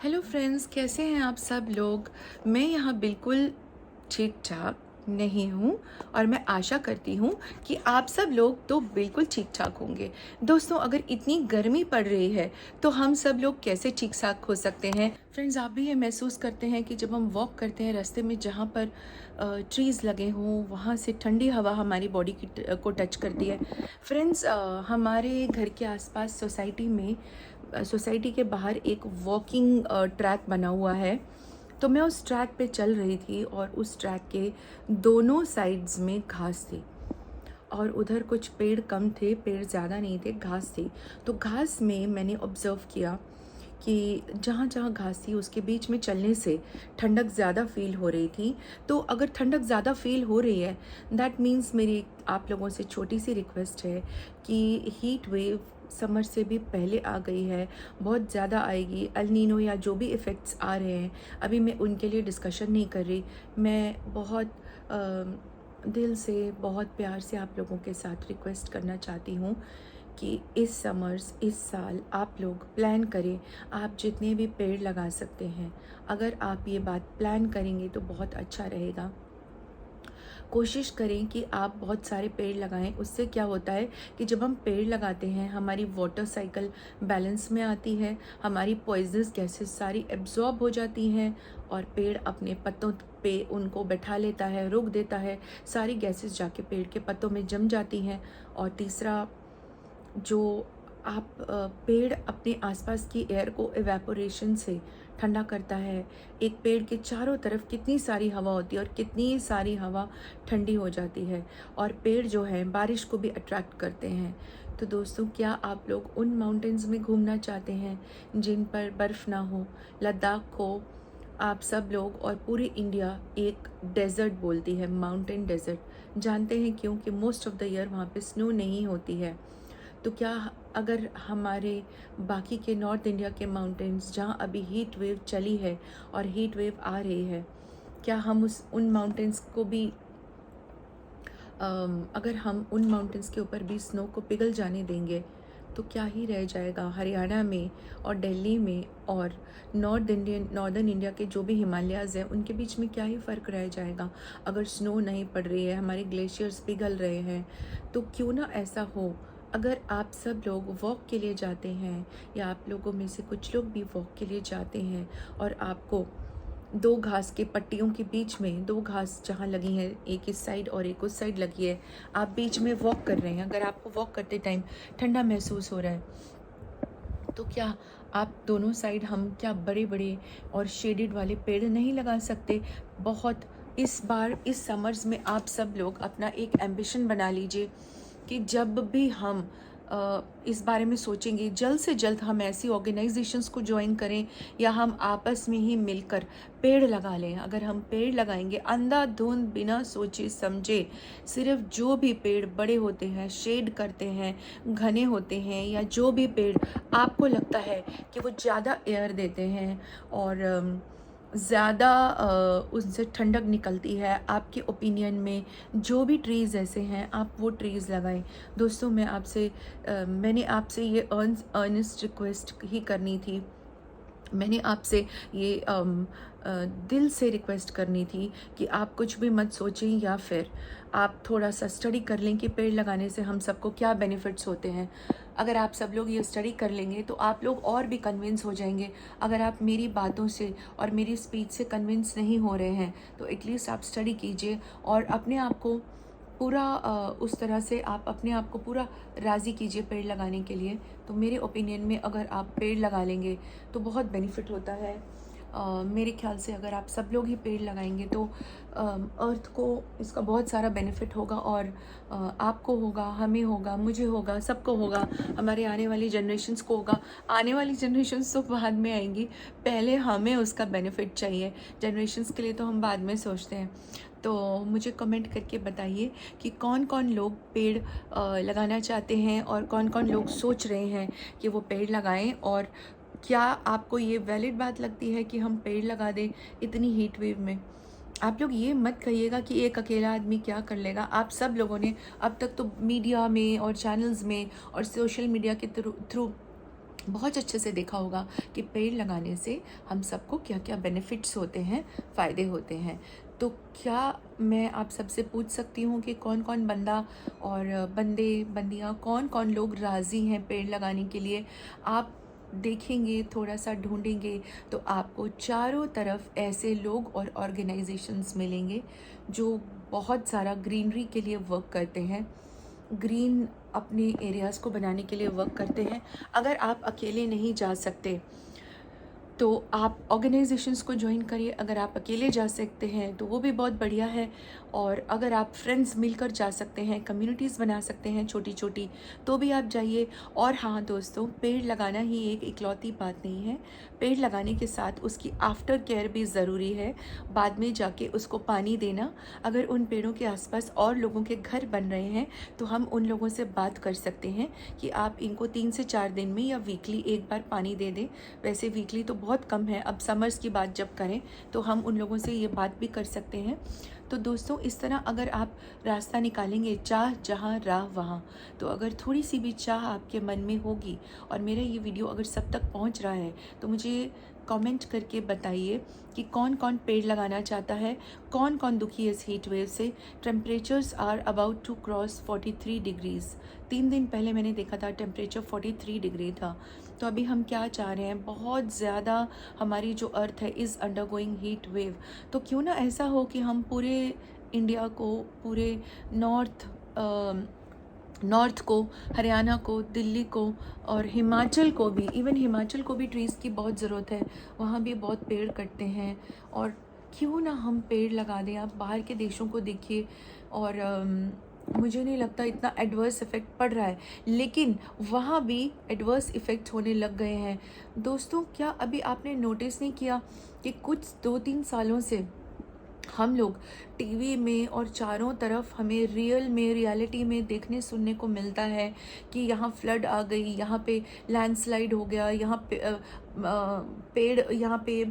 Hello friends, कैसे हैं आप सब लोग। मैं यहाँ बिल्कुल ठीक ठाक नहीं हूँ और मैं आशा करती हूँ कि आप सब लोग तो बिल्कुल ठीक ठाक होंगे। दोस्तों, अगर इतनी गर्मी पड़ रही है तो हम सब लोग कैसे ठीक ठाक हो सकते हैं। फ्रेंड्स, आप भी ये महसूस करते हैं कि जब हम वॉक करते हैं रास्ते में जहाँ पर ट्रीज़ लगे हों, वहाँ से ठंडी हवा हमारी बॉडी को टच करती है। फ्रेंड्स, हमारे घर के आसपास सोसाइटी के बाहर एक वॉकिंग ट्रैक बना हुआ है। तो मैं उस ट्रैक पे चल रही थी और उस ट्रैक के दोनों साइड्स में घास थी और उधर कुछ पेड़ कम थे, पेड़ ज़्यादा नहीं थे, घास थी। तो घास में मैंने ऑब्ज़र्व किया कि जहाँ जहाँ घास थी उसके बीच में चलने से ठंडक ज़्यादा फील हो रही थी। तो अगर ठंडक ज़्यादा फील हो रही है, दैट मीन्स मेरी आप लोगों से छोटी सी रिक्वेस्ट है कि हीट वेव समर से भी पहले आ गई है, बहुत ज़्यादा आएगी। एल नीनो या जो भी इफ़ेक्ट्स आ रहे हैं, अभी मैं उनके लिए डिस्कशन नहीं कर रही। मैं बहुत दिल से, बहुत प्यार से आप लोगों के साथ रिक्वेस्ट करना चाहती हूँ कि इस साल आप लोग प्लान करें। आप जितने भी पेड़ लगा सकते हैं, अगर आप ये बात प्लान करेंगे तो बहुत अच्छा रहेगा। कोशिश करें कि आप बहुत सारे पेड़ लगाएं। उससे क्या होता है कि जब हम पेड़ लगाते हैं, हमारी वाटर साइकिल बैलेंस में आती है, हमारी पॉइजनस गैसेस सारी एब्जॉर्ब हो जाती हैं और पेड़ अपने पत्तों पे उनको बैठा लेता है, रोक देता है। सारी गैसेस जाके पेड़ के पत्तों में जम जाती हैं। और तीसरा, जो आप पेड़ अपने आसपास की एयर को एवेपोरेशन से ठंडा करता है। एक पेड़ के चारों तरफ कितनी सारी हवा होती है और कितनी सारी हवा ठंडी हो जाती है। और पेड़ जो है बारिश को भी अट्रैक्ट करते हैं। तो दोस्तों, क्या आप लोग उन माउंटेन्स में घूमना चाहते हैं जिन पर बर्फ़ ना हो? लद्दाख को आप सब लोग और पूरी इंडिया एक डेज़र्ट बोलती है, माउंटेन डेज़र्ट। जानते हैं क्यों? कि मोस्ट ऑफ द ईयर वहाँ पे स्नो नहीं होती है। तो क्या अगर हमारे बाकी के नॉर्थ इंडिया के माउंटेन्स जहाँ अभी हीट वेव चली है और हीट वेव आ रही है, क्या हम उन माउंटेन्स को भी अगर हम उन माउंटेन्स के ऊपर भी स्नो को पिघल जाने देंगे तो क्या ही रह जाएगा हरियाणा में और दिल्ली में और नॉर्दर्न इंडिया के जो भी हिमालयाज़ हैं उनके बीच में क्या ही फ़र्क रह जाएगा। अगर स्नो नहीं पड़ रही है, हमारे ग्लेशियर्स पिघल रहे हैं, तो क्यों ना ऐसा हो। अगर आप सब लोग वॉक के लिए जाते हैं या आप लोगों में से कुछ लोग भी वॉक के लिए जाते हैं और आपको दो घास के पट्टियों के बीच में, दो घास जहाँ लगी हैं, एक इस साइड और एक उस साइड लगी है, आप बीच में वॉक कर रहे हैं, अगर आपको वॉक करते टाइम ठंडा महसूस हो रहा है, तो क्या आप दोनों साइड हम क्या बड़े बड़े और शेडेड वाले पेड़ नहीं लगा सकते? बहुत इस बार इस समर्स में आप सब लोग अपना एक एम्बिशन बना लीजिए कि जब भी हम इस बारे में सोचेंगे, जल्द से जल्द हम ऐसी ऑर्गेनाइजेशंस को ज्वाइन करें या हम आपस में ही मिलकर पेड़ लगा लें। अगर हम पेड़ लगाएंगे अंधाधुंध, बिना सोचे समझे, सिर्फ जो भी पेड़ बड़े होते हैं, शेड करते हैं, घने होते हैं, या जो भी पेड़ आपको लगता है कि वो ज़्यादा एयर देते हैं और ज़्यादा उनसे ठंडक निकलती है, आपके ओपिनियन में जो भी ट्रीज़ ऐसे हैं, आप वो ट्रीज़ लगाएं। दोस्तों, मैंने आपसे ये अर्नेस्ट रिक्वेस्ट ही करनी थी। मैंने आपसे ये दिल से रिक्वेस्ट करनी थी कि आप कुछ भी मत सोचें, या फिर आप थोड़ा सा स्टडी कर लें कि पेड़ लगाने से हम सबको क्या बेनिफिट्स होते हैं। अगर आप सब लोग ये स्टडी कर लेंगे तो आप लोग और भी कन्विंस हो जाएंगे। अगर आप मेरी बातों से और मेरी स्पीच से कन्विंस नहीं हो रहे हैं तो एटलीस्ट आप स्टडी कीजिए और अपने आप को पूरा उस तरह से आप अपने आप को पूरा राज़ी कीजिए पेड़ लगाने के लिए। तो मेरे ओपिनियन में अगर आप पेड़ लगा लेंगे तो बहुत बेनिफिट होता है। मेरे ख्याल से अगर आप सब लोग ही पेड़ लगाएंगे तो अर्थ को इसका बहुत सारा बेनिफिट होगा और आपको होगा, हमें होगा, मुझे होगा, सबको होगा, हमारे आने वाली जनरेशन्स को होगा। आने वाली जनरेशन्स तो बाद में आएंगी, पहले हमें उसका बेनिफिट चाहिए। जनरेशन्स के लिए तो हम बाद में सोचते हैं। तो मुझे कमेंट करके बताइए कि कौन कौन लोग पेड़ लगाना चाहते हैं और कौन कौन लोग सोच रहे हैं कि वो पेड़ लगाएं। और क्या आपको ये वैलिड बात लगती है कि हम पेड़ लगा दें इतनी हीट वेव में? आप लोग ये मत कहिएगा कि एक अकेला आदमी क्या कर लेगा। आप सब लोगों ने अब तक तो मीडिया में और चैनल्स में और सोशल मीडिया के थ्रू बहुत अच्छे से देखा होगा कि पेड़ लगाने से हम सबको क्या क्या बेनिफिट्स होते हैं, फ़ायदे होते हैं। तो क्या मैं आप सबसे पूछ सकती हूँ कि कौन कौन बंदा और बंदे बंदियाँ, कौन कौन लोग राज़ी हैं पेड़ लगाने के लिए? आप देखेंगे, थोड़ा सा ढूंढेंगे, तो आपको चारों तरफ ऐसे लोग और ऑर्गेनाइजेशंस मिलेंगे जो बहुत सारा ग्रीनरी के लिए वर्क करते हैं, ग्रीन अपने एरियाज़ को बनाने के लिए वर्क करते हैं। अगर आप अकेले नहीं जा सकते तो आप ऑर्गेनाइजेशंस को ज्वाइन करिए। अगर आप अकेले जा सकते हैं तो वो भी बहुत बढ़िया है, और अगर आप फ्रेंड्स मिलकर जा सकते हैं, कम्युनिटीज़ बना सकते हैं छोटी छोटी, तो भी आप जाइए। और हाँ दोस्तों, पेड़ लगाना ही एक इकलौती बात नहीं है, पेड़ लगाने के साथ उसकी आफ्टर केयर भी ज़रूरी है। बाद में जाके उसको पानी देना। अगर उन पेड़ों के आसपास और लोगों के घर बन रहे हैं तो हम उन लोगों से बात कर सकते हैं कि आप इनको 3 से 4 दिन में या वीकली एक बार पानी दे दें। वैसे वीकली तो बहुत कम है, अब समर्स की बात जब करें तो हम उन लोगों से ये बात भी कर सकते हैं। तो दोस्तों, इस तरह अगर आप रास्ता निकालेंगे, चाह जहाँ राह वहाँ, तो अगर थोड़ी सी भी चाह आपके मन में होगी, और मेरा ये वीडियो अगर सब तक पहुँच रहा है तो मुझे कमेंट करके बताइए कि कौन कौन पेड़ लगाना चाहता है, कौन कौन दुखी है इस हीट वेव से। Temperatures are about to cross 43 degrees. 3 दिन पहले मैंने देखा था टेम्परेचर 43 डिग्री था। तो अभी हम क्या चाह रहे हैं, बहुत ज़्यादा हमारी जो अर्थ है इज़ अंडरगोइंग हीट वेव। तो क्यों ना ऐसा हो कि हम पूरे इंडिया को, पूरे नॉर्थ को, हरियाणा को, दिल्ली को और हिमाचल को भी, इवन हिमाचल को भी ट्रीज़ की बहुत ज़रूरत है, वहाँ भी बहुत पेड़ कटते हैं। और क्यों ना हम पेड़ लगा दें। आप बाहर के देशों को देखिए, और मुझे नहीं लगता इतना एडवर्स इफ़ेक्ट पड़ रहा है, लेकिन वहाँ भी एडवर्स इफ़ेक्ट होने लग गए हैं। दोस्तों, क्या अभी आपने नोटिस नहीं किया कि कुछ 2-3 सालों से हम लोग टीवी में और चारों तरफ हमें रियलिटी में देखने सुनने को मिलता है कि यहाँ फ्लड आ गई, यहाँ पे लैंडस्लाइड हो गया, यहाँ पे पेड़, यहाँ पे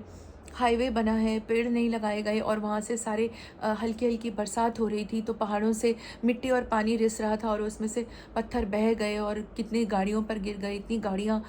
हाईवे बना है, पेड़ नहीं लगाए गए, और वहाँ से सारे हल्की हल्की बरसात हो रही थी तो पहाड़ों से मिट्टी और पानी रिस रहा था, और उसमें से पत्थर बह गए और कितनी गाड़ियों पर गिर गए, इतनी गाड़ियाँ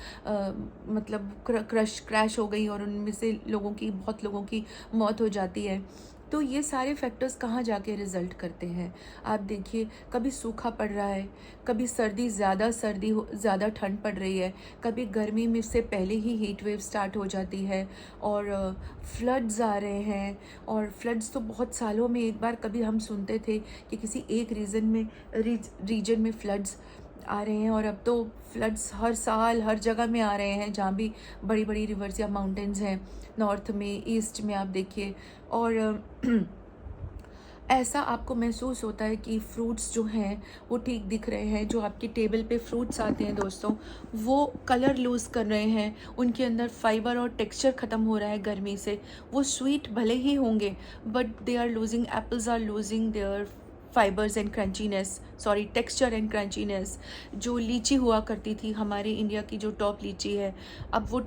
मतलब क्रैश हो गई, और उनमें से बहुत लोगों की मौत हो जाती है। तो ये सारे फैक्टर्स कहाँ जाके रिजल्ट करते हैं? आप देखिए, कभी सूखा पड़ रहा है, कभी ज़्यादा ठंड पड़ रही है, कभी गर्मी में से पहले ही हीट वेव स्टार्ट हो जाती है, और फ्लड्स आ रहे हैं। और फ्लड्स तो बहुत सालों में एक बार कभी हम सुनते थे कि किसी एक रीजन में फ्लड्स आ रहे हैं, और अब तो फ्लड्स हर साल हर जगह में आ रहे हैं जहाँ भी बड़ी बड़ी रिवर्स या माउंटेन्स हैं, नॉर्थ में, ईस्ट में आप देखिए। और ऐसा आपको महसूस होता है कि फ्रूट्स जो हैं वो ठीक दिख रहे हैं, जो आपकी टेबल पे फ्रूट्स आते हैं दोस्तों, वो कलर लूज़ कर रहे हैं, उनके अंदर फाइबर और टेक्सचर ख़त्म हो रहा है गर्मी से। वो स्वीट भले ही होंगे, but apples are losing their fibres and crunchiness, sorry, texture and crunchiness. जो लीची हुआ करती थी, हमारे इंडिया की जो टॉप लीची है, अब वो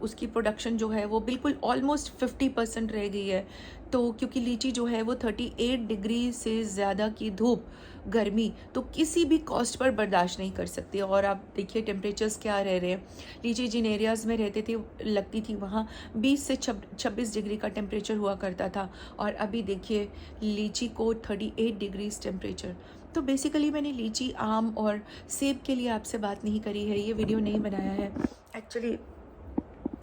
उसकी प्रोडक्शन जो है वो बिल्कुल ऑलमोस्ट 50% रह गई है। तो क्योंकि लीची जो है वो 38 डिग्री से ज़्यादा की धूप, गर्मी तो किसी भी कॉस्ट पर बर्दाश्त नहीं कर सकती। और आप देखिए टेम्परेचर्स क्या रह रहे हैं। लीची जिन एरियाज़ में रहते थे, लगती थी, वहाँ 20 से 26 डिग्री का टेम्परेचर हुआ करता था, और अभी देखिए लीची को 38 डिग्रीज टेम्परेचर। तो बेसिकली मैंने लीची, आम और सेब के लिए आपसे बात नहीं करी है, ये वीडियो नहीं बनाया है। एक्चुअली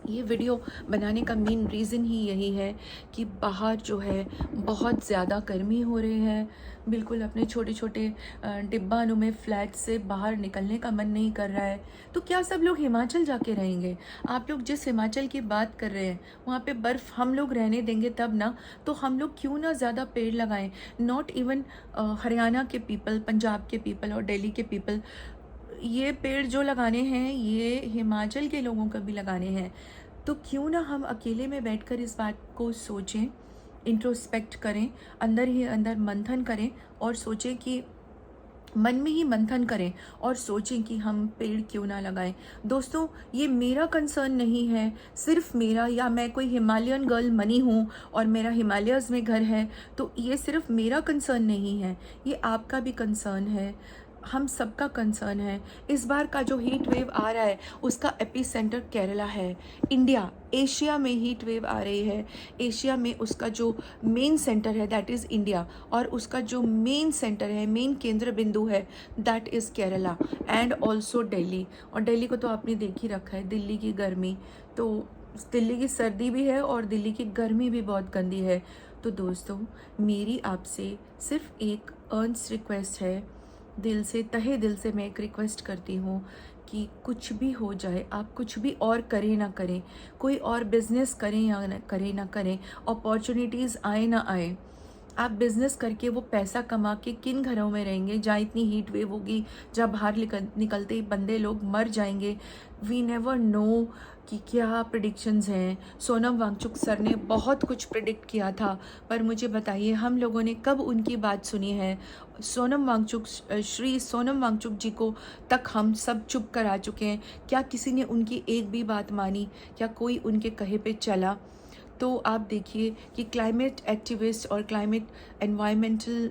ये वीडियो बनाने का मेन रीज़न ही यही है कि बाहर जो है बहुत ज़्यादा गर्मी हो रही है, बिल्कुल अपने छोटे छोटे डिब्बानुमे फ्लैट से बाहर निकलने का मन नहीं कर रहा है। तो क्या सब लोग हिमाचल जाके रहेंगे? आप लोग जिस हिमाचल की बात कर रहे हैं वहाँ पे बर्फ़ हम लोग रहने देंगे तब ना। तो हम लोग क्यों ना ज़्यादा पेड़ लगाएं। नॉट इवन हरियाणा के पीपल, पंजाब के पीपल और दिल्ली के पीपल, ये पेड़ जो लगाने हैं ये हिमाचल के लोगों को भी लगाने हैं। तो क्यों ना हम अकेले में बैठकर इस बात को सोचें, इंट्रोस्पेक्ट करें, अंदर ही अंदर मंथन करें, और सोचें कि मन में ही मंथन करें और सोचें कि हम पेड़ क्यों ना लगाएं। दोस्तों, ये मेरा कंसर्न नहीं है, सिर्फ मेरा, या मैं कोई हिमालयन गर्ल बनी हूँ और मेरा हिमालयज़ में घर है, तो ये सिर्फ मेरा कंसर्न नहीं है, ये आपका भी कंसर्न है। हम सबका कंसर्न है। इस बार का जो हीट वेव आ रहा है उसका एपी सेंटर केरला है। इंडिया, एशिया में हीट वेव आ रही है, एशिया में उसका जो मेन सेंटर है दैट इज़ इंडिया, और उसका जो मेन सेंटर है, मेन केंद्र बिंदु है that is Kerala and also Delhi. और दिल्ली को तो आपने देख ही रखा है, दिल्ली की गर्मी, तो दिल्ली की सर्दी भी है और दिल्ली की गर्मी भी बहुत गंदी है। तो दोस्तों, मेरी आपसे सिर्फ एक अर्नस्ट रिक्वेस्ट है, दिल से, तहे दिल से मैं एक रिक्वेस्ट करती हूँ कि कुछ भी हो जाए, आप कुछ भी और करें ना करें, कोई और बिजनेस करें या ना करें, अपॉर्चुनिटीज़ आए ना आए, आप बिज़नेस करके वो पैसा कमा के किन घरों में रहेंगे जहाँ इतनी हीट वेव होगी, जहाँ बाहर निकलते ही बंदे लोग मर जाएंगे। वी नेवर नो कि क्या प्रिडिक्शंस हैं। सोनम वांगचुक सर ने बहुत कुछ प्रिडिक्ट किया था, पर मुझे बताइए हम लोगों ने कब उनकी बात सुनी है। श्री सोनम वांगचुक जी को तक हम सब चुप करा चुके हैं, क्या किसी ने उनकी एक भी बात मानी? क्या कोई उनके कहे पे चला? तो आप देखिए कि क्लाइमेट एक्टिविस्ट और क्लाइमेट एनवायरमेंटल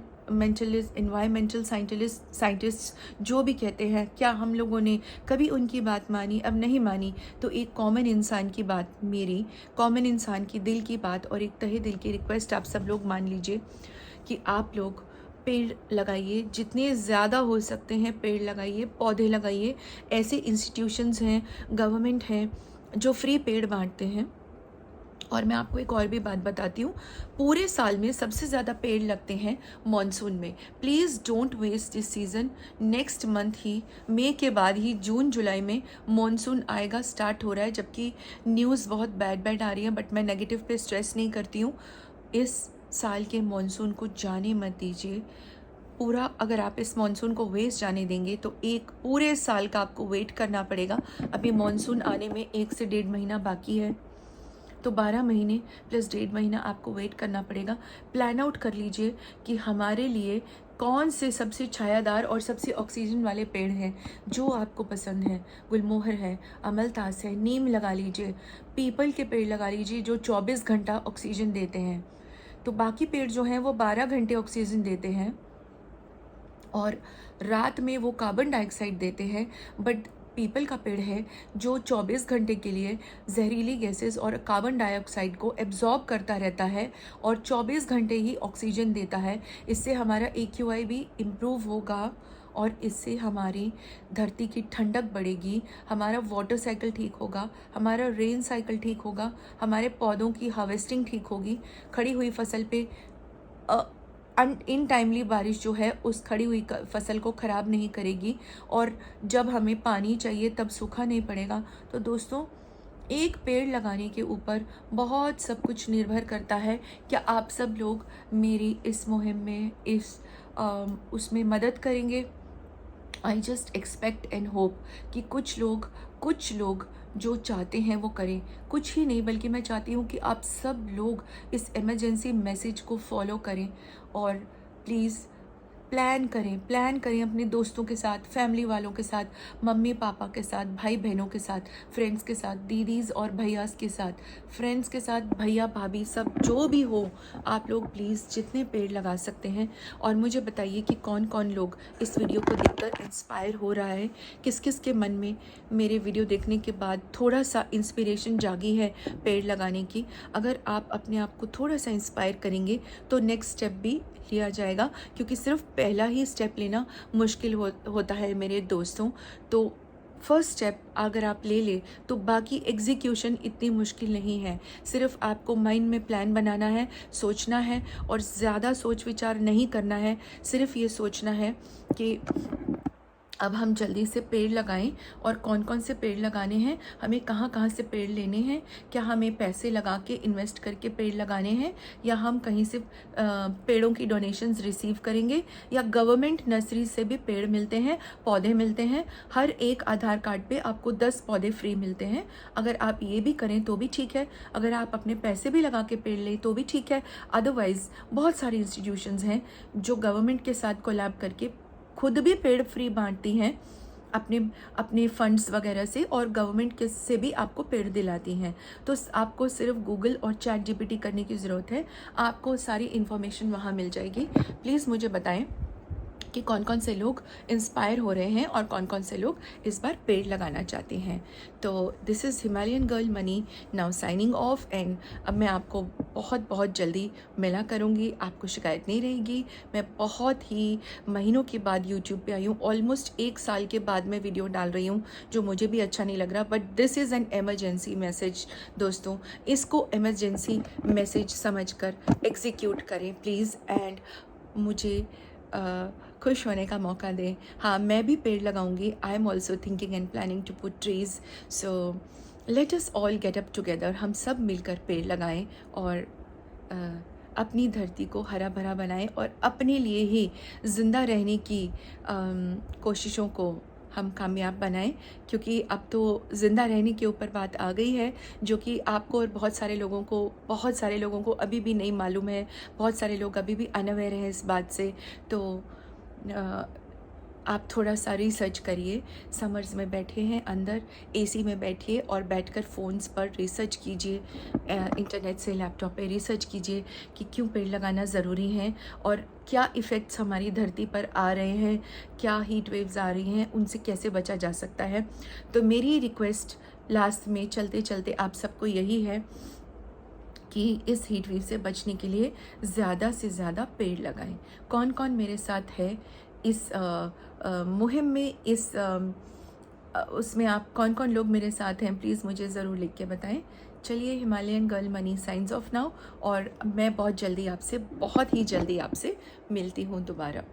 साइंटिस्ट जो भी कहते हैं, क्या हम लोगों ने कभी उनकी बात मानी? अब नहीं मानी तो एक कॉमन इंसान की बात, मेरी कॉमन इंसान की दिल की बात और एक तहे दिल की रिक्वेस्ट आप सब लोग मान लीजिए कि आप लोग पेड़ लगाइए, जितने ज़्यादा हो सकते हैं पेड़ लगाइए, पौधे लगाइए। ऐसे इंस्टीट्यूशंस हैं, गवर्नमेंट हैं जो फ्री पेड़ बांटते हैं। और मैं आपको एक और भी बात बताती हूँ, पूरे साल में सबसे ज़्यादा पेड़ लगते हैं मॉनसून में। Please don't waste this season. Next month ही, मई के बाद ही जून जुलाई में मॉनसून आएगा, स्टार्ट हो रहा है, जबकि न्यूज़ बहुत बैड आ रही है, बट मैं नेगेटिव पे स्ट्रेस नहीं करती हूँ। इस साल के मॉनसून को जाने मत दीजिए पूरा। अगर आप इस मॉनसून को वेस्ट जाने देंगे तो एक पूरे साल का आपको वेट करना पड़ेगा। अभी मॉनसून आने में 1 से 1.5 महीना बाकी है, तो 12 महीने प्लस 1.5 महीना आपको वेट करना पड़ेगा। प्लान आउट कर लीजिए कि हमारे लिए कौन से सबसे छायादार और सबसे ऑक्सीजन वाले पेड़ हैं जो आपको पसंद है। गुलमोहर है, अमलतास है, नीम लगा लीजिए, पीपल के पेड़ लगा लीजिए जो 24 घंटा ऑक्सीजन देते हैं। तो बाकी पेड़ जो हैं वो 12 घंटे ऑक्सीजन देते हैं और रात में वो कार्बन डाइऑक्साइड देते हैं। बट पीपल का पेड़ है जो 24 घंटे के लिए जहरीली गैसेस और कार्बन डाइऑक्साइड को एब्जॉर्ब करता रहता है और 24 घंटे ही ऑक्सीजन देता है। इससे हमारा AQI भी इम्प्रूव होगा और इससे हमारी धरती की ठंडक बढ़ेगी, हमारा वाटर साइकिल ठीक होगा, हमारा रेन साइकिल ठीक होगा, हमारे पौधों की हार्वेस्टिंग ठीक होगी। खड़ी हुई फसल पे इन टाइमली बारिश जो है उस खड़ी हुई फसल को ख़राब नहीं करेगी और जब हमें पानी चाहिए तब सूखा नहीं पड़ेगा। तो दोस्तों, एक पेड़ लगाने के ऊपर बहुत सब कुछ निर्भर करता है। क्या आप सब लोग मेरी इस मुहिम में, उसमें मदद करेंगे? I just expect and hope कि कुछ लोग जो चाहते हैं वो करें। कुछ ही नहीं, बल्कि मैं चाहती हूँ कि आप सब लोग इस इमरजेंसी मैसेज को फॉलो करें और प्लीज़ प्लान करें अपने दोस्तों के साथ, फैमिली वालों के साथ, मम्मी पापा के साथ, भाई बहनों के साथ, फ्रेंड्स के साथ, दीदीज़ और भैयास के साथ, फ्रेंड्स के साथ, भैया भाभी सब जो भी हो, आप लोग प्लीज़ जितने पेड़ लगा सकते हैं। और मुझे बताइए कि कौन कौन लोग इस वीडियो को देखकर इंस्पायर हो रहा है, किस किस के मन में मेरे वीडियो देखने के बाद थोड़ा सा इंस्पिरेशन जागी है पेड़ लगाने की। अगर आप अपने आप को थोड़ा सा इंस्पायर करेंगे तो नेक्स्ट स्टेप भी लिया जाएगा, क्योंकि सिर्फ पहला ही स्टेप लेना मुश्किल होता है मेरे दोस्तों। तो फर्स्ट स्टेप अगर आप ले तो बाकी एग्जीक्यूशन इतनी मुश्किल नहीं है। सिर्फ आपको माइंड में प्लान बनाना है, सोचना है और ज़्यादा सोच विचार नहीं करना है। सिर्फ ये सोचना है कि अब हम जल्दी से पेड़ लगाएं और कौन कौन से पेड़ लगाने हैं, हमें कहाँ से पेड़ लेने हैं, क्या हमें पैसे लगा के इन्वेस्ट करके पेड़ लगाने हैं या हम कहीं से पेड़ों की डोनेशंस रिसीव करेंगे, या गवर्नमेंट नर्सरी से भी पेड़ मिलते हैं, पौधे मिलते हैं। हर एक आधार कार्ड पे आपको 10 पौधे फ्री मिलते हैं। अगर आप ये भी करें तो भी ठीक है, अगर आप अपने पैसे भी लगा के पेड़ लें तो भी ठीक है। अदरवाइज़ बहुत सारी इंस्टीट्यूशंस हैं जो गवर्नमेंट के साथ कोलैब करके खुद भी पेड़ फ्री बांटती हैं अपने फंड्स वगैरह से, और गवर्नमेंट के से भी आपको पेड़ दिलाती हैं। तो आपको सिर्फ गूगल और ChatGPT करने की ज़रूरत है, आपको सारी इन्फॉर्मेशन वहाँ मिल जाएगी। प्लीज़ मुझे बताएं कि कौन कौन से लोग इंस्पायर हो रहे हैं और कौन कौन से लोग इस बार पेड़ लगाना चाहते हैं। तो this is Himalayan girl money now signing off. And अब मैं आपको बहुत बहुत जल्दी मिला करूँगी, आपको शिकायत नहीं रहेगी। मैं बहुत ही महीनों के बाद यूट्यूब पे आई हूँ, ऑलमोस्ट 1 साल के बाद मैं वीडियो डाल रही हूँ, जो मुझे भी अच्छा नहीं लग रहा, but this is an emergency message दोस्तों। इसको एमरजेंसी मैसेज समझकर एग्जीक्यूट करें प्लीज़, एंड मुझे खुश होने का मौका दें। हाँ, मैं भी पेड़ लगाऊंगी। I am also thinking and planning to put trees. So let us all get up together. हम सब मिलकर पेड़ लगाएं और अपनी धरती को हरा भरा बनाएं और अपने लिए ही ज़िंदा रहने की कोशिशों को हम कामयाब बनाएं, क्योंकि अब तो ज़िंदा रहने के ऊपर बात आ गई है, जो कि आपको और बहुत सारे लोगों को अभी भी नहीं मालूम है। बहुत सारे लोग अभी भी अनअवेयर हैं इस बात से। तो आप थोड़ा सा रिसर्च करिए। समर्स में बैठे हैं, अंदर एसी में बैठिए और बैठकर फ़ोन्स पर रिसर्च कीजिए, इंटरनेट से लैपटॉप पे रिसर्च कीजिए कि क्यों पेड़ लगाना ज़रूरी है और क्या इफ़ेक्ट्स हमारी धरती पर आ रहे हैं, क्या हीट वेव्स आ रही हैं, उनसे कैसे बचा जा सकता है। तो मेरी रिक्वेस्ट लास्ट में चलते चलते आप सबको यही है कि इस हीट वेव से बचने के लिए ज़्यादा से ज़्यादा पेड़ लगाएं। कौन कौन मेरे साथ है इस मुहिम में, उसमें आप कौन कौन लोग मेरे साथ हैं, प्लीज़ मुझे ज़रूर लिख के बताएं। चलिए, Himalayan girl money science of now, और मैं बहुत ही जल्दी आपसे मिलती हूँ दोबारा।